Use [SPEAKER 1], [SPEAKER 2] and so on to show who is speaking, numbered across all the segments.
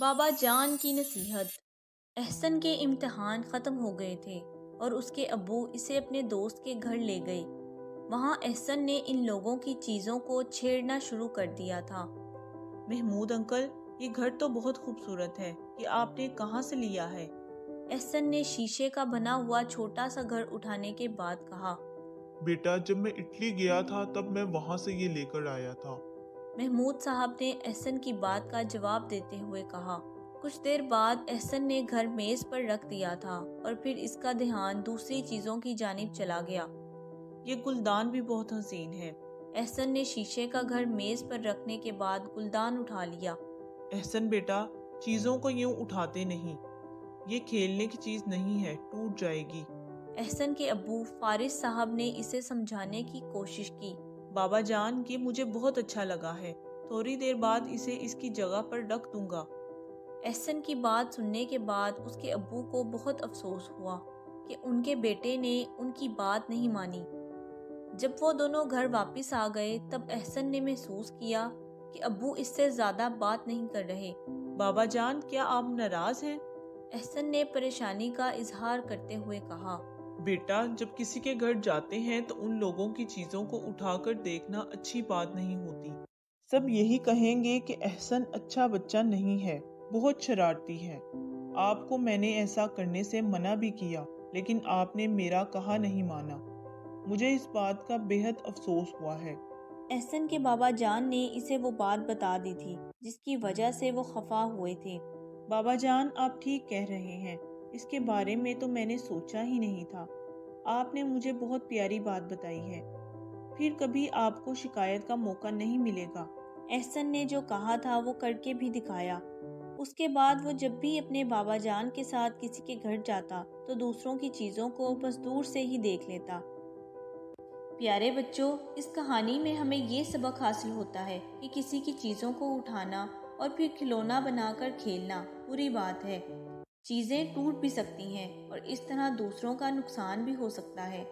[SPEAKER 1] بابا جان کی نصیحت۔ احسن کے امتحان ختم ہو گئے تھے اور اس کے ابو اسے اپنے دوست کے گھر لے گئے۔ وہاں احسن نے ان لوگوں کی چیزوں کو چھیڑنا شروع کر دیا تھا۔
[SPEAKER 2] محمود انکل، یہ گھر تو بہت خوبصورت ہے، یہ آپ نے کہاں سے لیا ہے؟
[SPEAKER 1] احسن نے شیشے کا بنا ہوا چھوٹا سا گھر اٹھانے کے بعد کہا۔
[SPEAKER 3] بیٹا، جب میں اٹلی گیا تھا تب میں وہاں سے یہ لے کر آیا تھا۔
[SPEAKER 1] محمود صاحب نے احسن کی بات کا جواب دیتے ہوئے کہا۔ کچھ دیر بعد احسن نے گھر میز پر رکھ دیا تھا اور پھر اس کا دھیان دوسری چیزوں کی جانب چلا گیا۔
[SPEAKER 2] یہ گلدان بھی بہت حسین ہے۔
[SPEAKER 1] احسن نے شیشے کا گھر میز پر رکھنے کے بعد گلدان اٹھا لیا۔
[SPEAKER 2] احسن بیٹا، چیزوں کو یوں اٹھاتے نہیں، یہ کھیلنے کی چیز نہیں ہے، ٹوٹ جائے گی۔
[SPEAKER 1] احسن کے ابو فارس صاحب نے اسے سمجھانے کی کوشش کی۔
[SPEAKER 2] بابا جان، یہ مجھے بہت اچھا لگا ہے، تھوڑی دیر بعد اسے اس کی جگہ پر رکھ دوں گا۔
[SPEAKER 1] احسن کی بات سننے کے بعد اس کے ابو کو بہت افسوس ہوا کہ ان کے بیٹے نے ان کی بات نہیں مانی۔ جب وہ دونوں گھر واپس آ گئے تب احسن نے محسوس کیا کہ ابو اس سے زیادہ بات نہیں کر رہے۔
[SPEAKER 2] بابا جان، کیا آپ ناراض ہیں؟
[SPEAKER 1] احسن نے پریشانی کا اظہار کرتے ہوئے کہا۔
[SPEAKER 2] بیٹا، جب کسی کے گھر جاتے ہیں تو ان لوگوں کی چیزوں کو اٹھا کر دیکھنا اچھی بات نہیں ہوتی۔ سب یہی کہیں گے کہ احسن اچھا بچہ نہیں ہے، بہت شرارتی ہے۔ آپ کو میں نے ایسا کرنے سے منع بھی کیا، لیکن آپ نے میرا کہا نہیں مانا۔ مجھے اس بات کا بے حد افسوس ہوا ہے۔
[SPEAKER 1] احسن کے بابا جان نے اسے وہ بات بتا دی تھی جس کی وجہ سے وہ خفا ہوئے تھے۔
[SPEAKER 2] بابا جان، آپ ٹھیک کہہ رہے ہیں، اس کے بارے میں تو میں نے سوچا ہی نہیں تھا۔ آپ نے مجھے بہت پیاری بات بتائی ہے، پھر کبھی آپ کو شکایت کا موقع نہیں ملے گا۔
[SPEAKER 1] احسن نے جو کہا تھا وہ کر کے بھی دکھایا۔ اس کے بعد وہ جب بھی اپنے بابا جان کے ساتھ کسی کے گھر جاتا تو دوسروں کی چیزوں کو بس دور سے ہی دیکھ لیتا۔ پیارے بچوں، اس کہانی میں ہمیں یہ سبق حاصل ہوتا ہے کہ کسی کی چیزوں کو اٹھانا اور پھر کھلونا بنا کر کھیلنا بری بات ہے۔ چیزیں ٹوٹ بھی سکتی ہیں اور اس طرح دوسروں کا نقصان بھی ہو سکتا ہے۔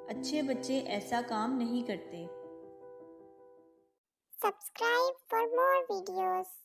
[SPEAKER 1] اچھے بچے ایسا کام نہیں کرتے۔
[SPEAKER 4] Subscribe for more videos.